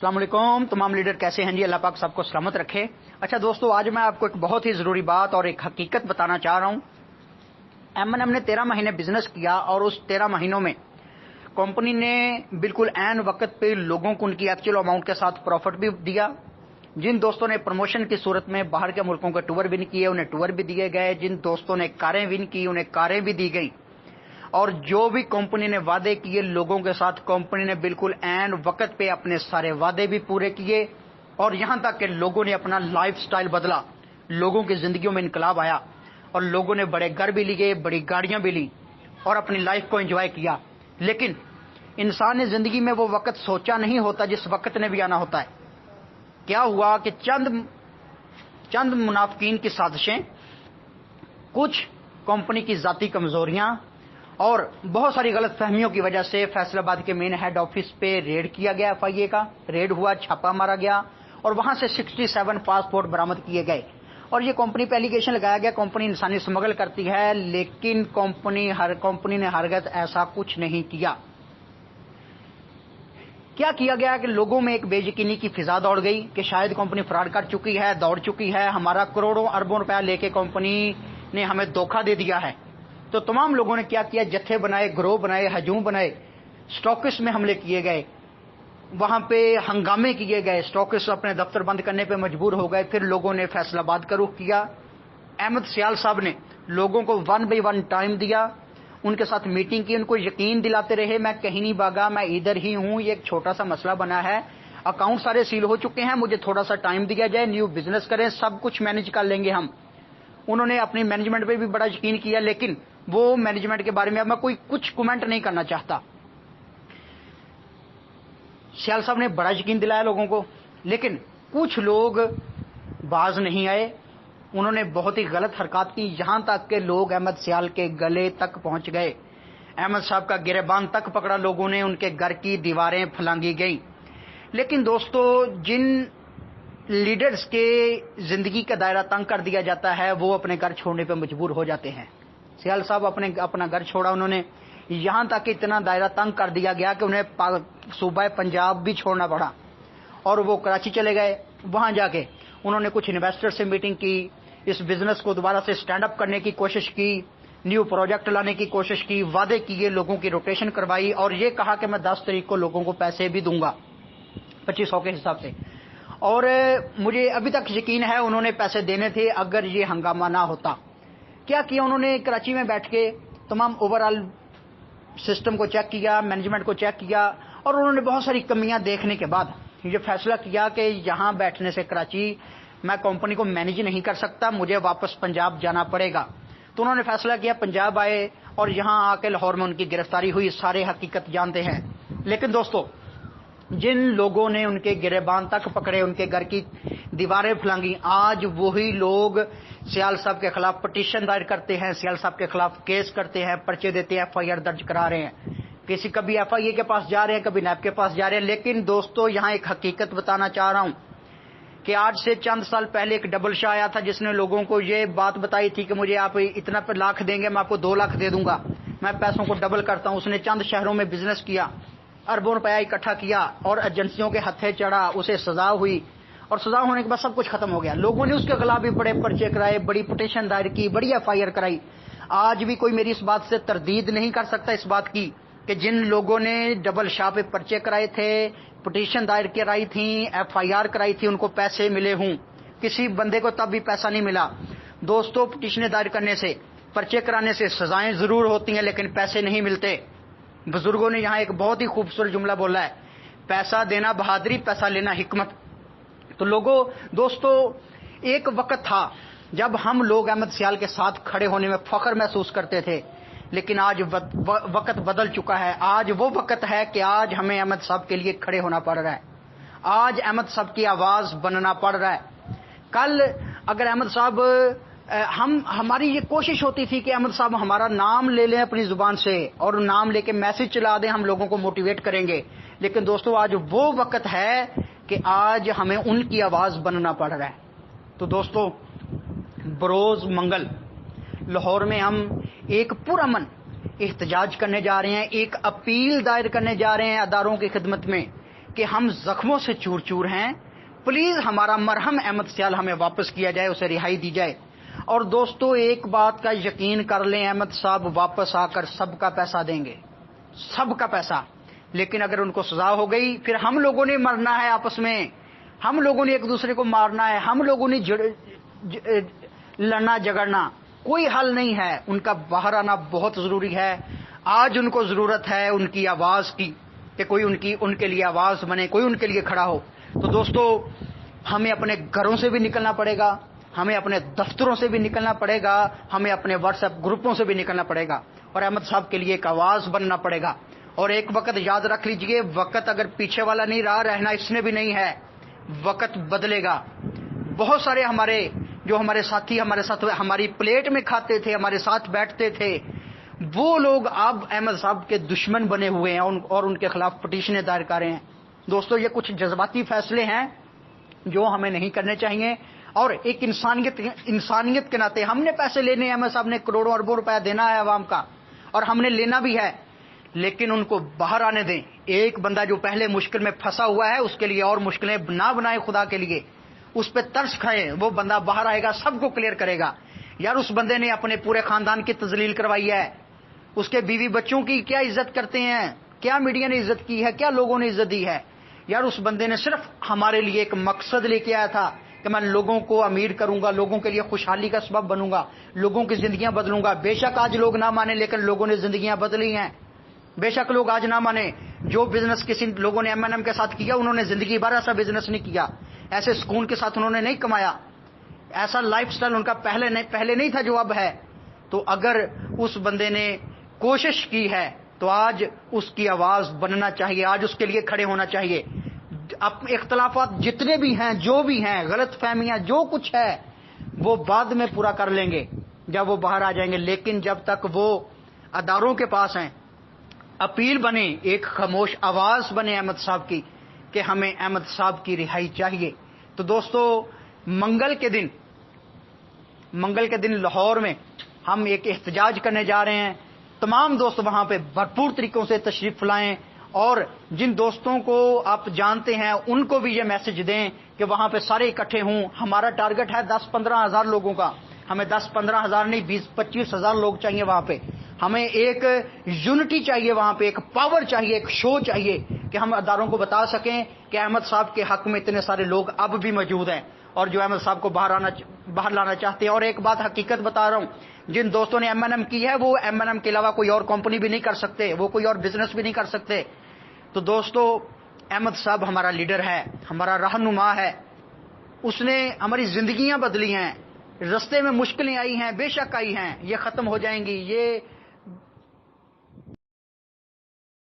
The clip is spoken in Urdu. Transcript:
السلام علیکم تمام لیڈر، کیسے ہیں جی؟ اللہ پاک سب کو سلامت رکھے۔ اچھا دوستو، آج میں آپ کو ایک بہت ہی ضروری بات اور ایک حقیقت بتانا چاہ رہا ہوں۔ ایم نے 13 مہینے بزنس کیا اور اس 13 مہینوں میں کمپنی نے بالکل عین وقت پہ لوگوں کو ان کی ایکچوئل اماؤنٹ کے ساتھ پروفٹ بھی دیا۔ جن دوستوں نے پروموشن کی صورت میں باہر کے ملکوں کے ٹور ون کیے انہیں ٹور بھی دیے گئے، جن دوستوں نے کاریں ون کی انہیں کاریں بھی دی گئیں، اور جو بھی کمپنی نے وعدے کیے لوگوں کے ساتھ کمپنی نے بالکل عین وقت پہ اپنے سارے وعدے بھی پورے کیے، اور یہاں تک کہ لوگوں نے اپنا لائف سٹائل بدلا، لوگوں کی زندگیوں میں انقلاب آیا، اور لوگوں نے بڑے گھر بھی لیے، بڑی گاڑیاں بھی لیں اور اپنی لائف کو انجوائے کیا۔ لیکن انسان نے زندگی میں وہ وقت سوچا نہیں ہوتا جس وقت نے بھی آنا ہوتا ہے۔ کیا ہوا کہ چند منافقین کی سازشیں، کچھ کمپنی کی ذاتی کمزوریاں اور بہت ساری غلط فہمیوں کی وجہ سے فیصل آباد کے مین ہیڈ آفس پہ ریڈ کیا گیا، FIA کا ریڈ ہوا، چھاپا مارا گیا اور وہاں سے 67 پاسپورٹ برآمد کیے گئے، اور یہ کمپنی پہ ایلیگیشن لگایا گیا کمپنی انسانی اسمگل کرتی ہے، لیکن کمپنی نے ہرگز ایسا کچھ نہیں کیا۔ کیا کیا گیا کہ لوگوں میں ایک بے یقینی کی فضا دوڑ گئی کہ شاید کمپنی فراڈ کر چکی ہے، دوڑ چکی ہے، ہمارا کروڑوں اربوں روپیہ لے کے کمپنی نے ہمیں دھوکہ دے دیا ہے۔ تو تمام لوگوں نے کیا کیا؟ جتھے بنائے، گروہ بنائے، ہجوم بنائے، سٹاکس میں حملے کیے گئے، وہاں پہ ہنگامے کیے گئے، سٹاکس اپنے دفتر بند کرنے پہ مجبور ہو گئے۔ پھر لوگوں نے فیصل آباد کا رخ کیا۔ احمد سیال صاحب نے لوگوں کو 1 by 1 ٹائم دیا، ان کے ساتھ میٹنگ کی، ان کو یقین دلاتے رہے میں کہیں نہیں بھاگا، میں ادھر ہی ہوں، یہ ایک چھوٹا سا مسئلہ بنا ہے، اکاؤنٹ سارے سیل ہو چکے ہیں، مجھے تھوڑا سا ٹائم دیا جائے، نیو بزنس کریں، سب کچھ مینج کر لیں گے ہم۔ انہوں نے اپنی مینجمنٹ پہ بھی بڑا یقین کیا، لیکن وہ مینجمنٹ کے بارے میں اب میں کچھ کومنٹ نہیں کرنا چاہتا۔ سیال صاحب نے بڑا یقین دلایا لوگوں کو، لیکن کچھ لوگ باز نہیں آئے، انہوں نے بہت ہی غلط حرکات کی، یہاں تک کہ لوگ احمد سیال کے گلے تک پہنچ گئے، احمد صاحب کا گریبان تک پکڑا لوگوں نے، ان کے گھر کی دیواریں پھلانگی گئیں۔ لیکن دوستو، جن لیڈرز کے زندگی کا دائرہ تنگ کر دیا جاتا ہے وہ اپنے گھر چھوڑنے پہ مجبور ہو جاتے ہیں۔ سیال صاحب اپنا گھر چھوڑا انہوں نے، یہاں تک کہ اتنا دائرہ تنگ کر دیا گیا کہ انہیں صوبہ پنجاب بھی چھوڑنا پڑا، اور وہ کراچی چلے گئے۔ وہاں جا کے انہوں نے کچھ انویسٹر سے میٹنگ کی، اس بزنس کو دوبارہ سے سٹینڈ اپ کرنے کی کوشش کی، نیو پروجیکٹ لانے کی کوشش کی، وعدے کیے، لوگوں کی روٹیشن کروائی، اور یہ کہا کہ میں 10 تاریخ کو لوگوں کو پیسے بھی دوں گا 2500 کے حساب سے، اور مجھے ابھی تک یقین ہے انہوں نے پیسے دینے تھے اگر یہ ہنگامہ نہ ہوتا۔ کیا کیا انہوں نے؟ کراچی میں بیٹھ کے تمام اوور آل سسٹم کو چیک کیا، مینجمنٹ کو چیک کیا، اور انہوں نے بہت ساری کمیاں دیکھنے کے بعد یہ فیصلہ کیا کہ یہاں بیٹھنے سے کراچی میں کمپنی کو مینیج نہیں کر سکتا، مجھے واپس پنجاب جانا پڑے گا۔ تو انہوں نے فیصلہ کیا، پنجاب آئے، اور یہاں آ کے لاہور میں ان کی گرفتاری ہوئی، سارے حقیقت جانتے ہیں۔ لیکن دوستو، جن لوگوں نے ان کے گریبان تک پکڑے، ان کے گھر کی دیواریں پھلانگی، آج وہی لوگ سیال صاحب کے خلاف پٹیشن دائر کرتے ہیں، سیال صاحب کے خلاف کیس کرتے ہیں، پرچے دیتے ہیں، FIR درج کرا رہے ہیں، کبھی FIA کے پاس جا رہے ہیں، کبھی نیب کے پاس جا رہے ہیں۔ لیکن دوستو، یہاں ایک حقیقت بتانا چاہ رہا ہوں کہ آج سے چند سال پہلے ایک ڈبل شاہ آیا تھا جس نے لوگوں کو یہ بات بتائی تھی کہ مجھے آپ اتنا پر لاکھ دیں گے، میں آپ کو 2 لاکھ دے دوں گا، میں پیسوں کو ڈبل کرتا ہوں۔ اس نے چند شہروں میں بزنس کیا، اربوں روپیہ اکٹھا کیا، اور ایجنسیوں کے ہتھے چڑھا، اسے سزا ہوئی، اور سزا ہونے کے بعد سب کچھ ختم ہو گیا۔ لوگوں نے اس کے خلاف بھی بڑے پرچے کرائے، بڑی پٹیشن دائر کی، بڑی FIR کرائی۔ آج بھی کوئی میری اس بات سے تردید نہیں کر سکتا اس بات کی کہ جن لوگوں نے ڈبل شاہ پہ پرچے کرائے تھے، پٹیشن دائر کرائی تھیں، FIR کرائی تھی، ان کو پیسے ملے ہوں۔ کسی بندے کو تب بھی پیسہ نہیں ملا۔ دوستو، پٹیشنیں دائر کرنے سے، پرچے کرانے سے سزائیں ضرور ہوتی ہیں لیکن پیسے نہیں ملتے۔ بزرگوں نے یہاں ایک بہت ہی خوبصورت جملہ بولا ہے، پیسہ دینا بہادری، پیسہ لینا حکمت۔ تو دوستو، ایک وقت تھا جب ہم لوگ احمد سیال کے ساتھ کھڑے ہونے میں فخر محسوس کرتے تھے، لیکن آج وقت بدل چکا ہے۔ آج وہ وقت ہے کہ آج ہمیں احمد صاحب کے لیے کھڑے ہونا پڑ رہا ہے، آج احمد صاحب کی آواز بننا پڑ رہا ہے۔ کل اگر احمد صاحب ہماری یہ کوشش ہوتی تھی کہ احمد صاحب ہمارا نام لے لیں اپنی زبان سے اور نام لے کے میسج چلا دیں، ہم لوگوں کو موٹیویٹ کریں گے، لیکن دوستو آج وہ وقت ہے کہ آج ہمیں ان کی آواز بننا پڑ رہا ہے۔ تو دوستو، بروز منگل لاہور میں ہم ایک پرامن احتجاج کرنے جا رہے ہیں، ایک اپیل دائر کرنے جا رہے ہیں اداروں کی خدمت میں کہ ہم زخموں سے چور چور ہیں، پلیز ہمارا مرہم احمد سیال ہمیں واپس کیا جائے، اسے رہائی دی جائے۔ اور دوستو ایک بات کا یقین کر لیں، احمد صاحب واپس آ کر سب کا پیسہ دیں گے، سب کا پیسہ۔ لیکن اگر ان کو سزا ہو گئی، پھر ہم لوگوں نے مرنا ہے آپس میں، ہم لوگوں نے ایک دوسرے کو مارنا ہے، ہم لوگوں نے لڑنا جھگڑنا، کوئی حل نہیں ہے۔ ان کا باہر آنا بہت ضروری ہے۔ آج ان کو ضرورت ہے ان کی آواز کی، کہ کوئی ان کے لیے آواز بنے، کوئی ان کے لیے کھڑا ہو۔ تو دوستو ہمیں اپنے گھروں سے بھی نکلنا پڑے گا، ہمیں اپنے دفتروں سے بھی نکلنا پڑے گا، ہمیں اپنے واٹس ایپ گروپوں سے بھی نکلنا پڑے گا، اور احمد صاحب کے لیے ایک آواز بننا پڑے گا۔ اور ایک وقت یاد رکھ لیجئے، وقت اگر پیچھے والا نہیں رہا، رہنا اس نے بھی نہیں ہے، وقت بدلے گا۔ بہت سارے ہمارے ساتھی ہمارے ساتھ ہماری پلیٹ میں کھاتے تھے، ہمارے ساتھ بیٹھتے تھے، وہ لوگ اب احمد صاحب کے دشمن بنے ہوئے ہیں اور ان کے خلاف پٹیشنیں دائر کر رہے ہیں۔ دوستو یہ کچھ جذباتی فیصلے ہیں جو ہمیں نہیں کرنے چاہیے، اور ایک انسانیت کے ناطے ہم نے پیسے لینے ہیں، احمد صاحب نے کروڑوں اربوں روپیہ دینا ہے عوام کا، اور ہم نے لینا بھی ہے، لیکن ان کو باہر آنے دیں۔ ایک بندہ جو پہلے مشکل میں پھنسا ہوا ہے، اس کے لیے اور مشکلیں نہ بنائیں، خدا کے لیے اس پہ ترس کھائیں، وہ بندہ باہر آئے گا، سب کو کلیئر کرے گا۔ یار اس بندے نے اپنے پورے خاندان کی تذلیل کروائی ہے، اس کے بیوی بچوں کی کیا عزت کرتے ہیں، کیا میڈیا نے عزت کی ہے، کیا لوگوں نے عزت دی ہے۔ یار اس بندے نے صرف ہمارے لیے ایک مقصد لے کے آیا تھا کہ میں لوگوں کو امیر کروں گا، لوگوں کے لیے خوشحالی کا سبب بنوں گا، لوگوں کی زندگیاں بدلوں گا۔ بے شک آج لوگ نہ مانیں، لیکن لوگوں نے زندگیاں بدلی ہیں۔ بے شک لوگ آج نہ مانیں، جو بزنس کسی لوگوں نے ایم این ایم کے ساتھ کیا، انہوں نے زندگی بھر ایسا بزنس نہیں کیا، ایسے سکون کے ساتھ انہوں نے نہیں کمایا، ایسا لائف سٹائل ان کا پہلے نہیں تھا جو اب ہے۔ تو اگر اس بندے نے کوشش کی ہے تو آج اس کی آواز بننا چاہیے، آج اس کے لیے کھڑے ہونا چاہیے۔ اختلافات جتنے بھی ہیں، جو بھی ہیں، غلط فہمیاں جو کچھ ہے، وہ بعد میں پورا کر لیں گے جب وہ باہر آ جائیں گے، لیکن جب تک وہ اداروں کے پاس ہیں، اپیل بنے، ایک خاموش آواز بنے احمد صاحب کی کہ ہمیں احمد صاحب کی رہائی چاہیے۔ تو دوستو منگل کے دن لاہور میں ہم ایک احتجاج کرنے جا رہے ہیں۔ تمام دوست وہاں پہ بھرپور طریقوں سے تشریف لائیں، اور جن دوستوں کو آپ جانتے ہیں ان کو بھی یہ میسج دیں کہ وہاں پہ سارے اکٹھے ہوں۔ ہمارا ٹارگٹ ہے 10-15 ہزار لوگوں کا، ہمیں 10-15 ہزار نہیں، 20-25 ہزار لوگ چاہیے وہاں پہ۔ ہمیں ایک یونٹی چاہیے وہاں پہ، ایک پاور چاہیے، ایک شو چاہیے کہ ہم اداروں کو بتا سکیں کہ احمد صاحب کے حق میں اتنے سارے لوگ اب بھی موجود ہیں، اور جو احمد صاحب کو باہر لانا چاہتے ہیں۔ اور ایک بات حقیقت بتا رہا ہوں، جن دوستوں نے ایم این ایم کی ہے، وہ ایم این ایم کے علاوہ کوئی اور کمپنی بھی نہیں کر سکتے، وہ کوئی اور بزنس بھی نہیں کر سکتے۔ تو دوستو احمد صاحب ہمارا لیڈر ہے، ہمارا رہنما ہے، اس نے ہماری زندگیاں بدلی ہیں، رستے میں مشکلیں آئی ہیں، بے شک آئی ہیں، یہ ختم ہو جائیں گی، یہ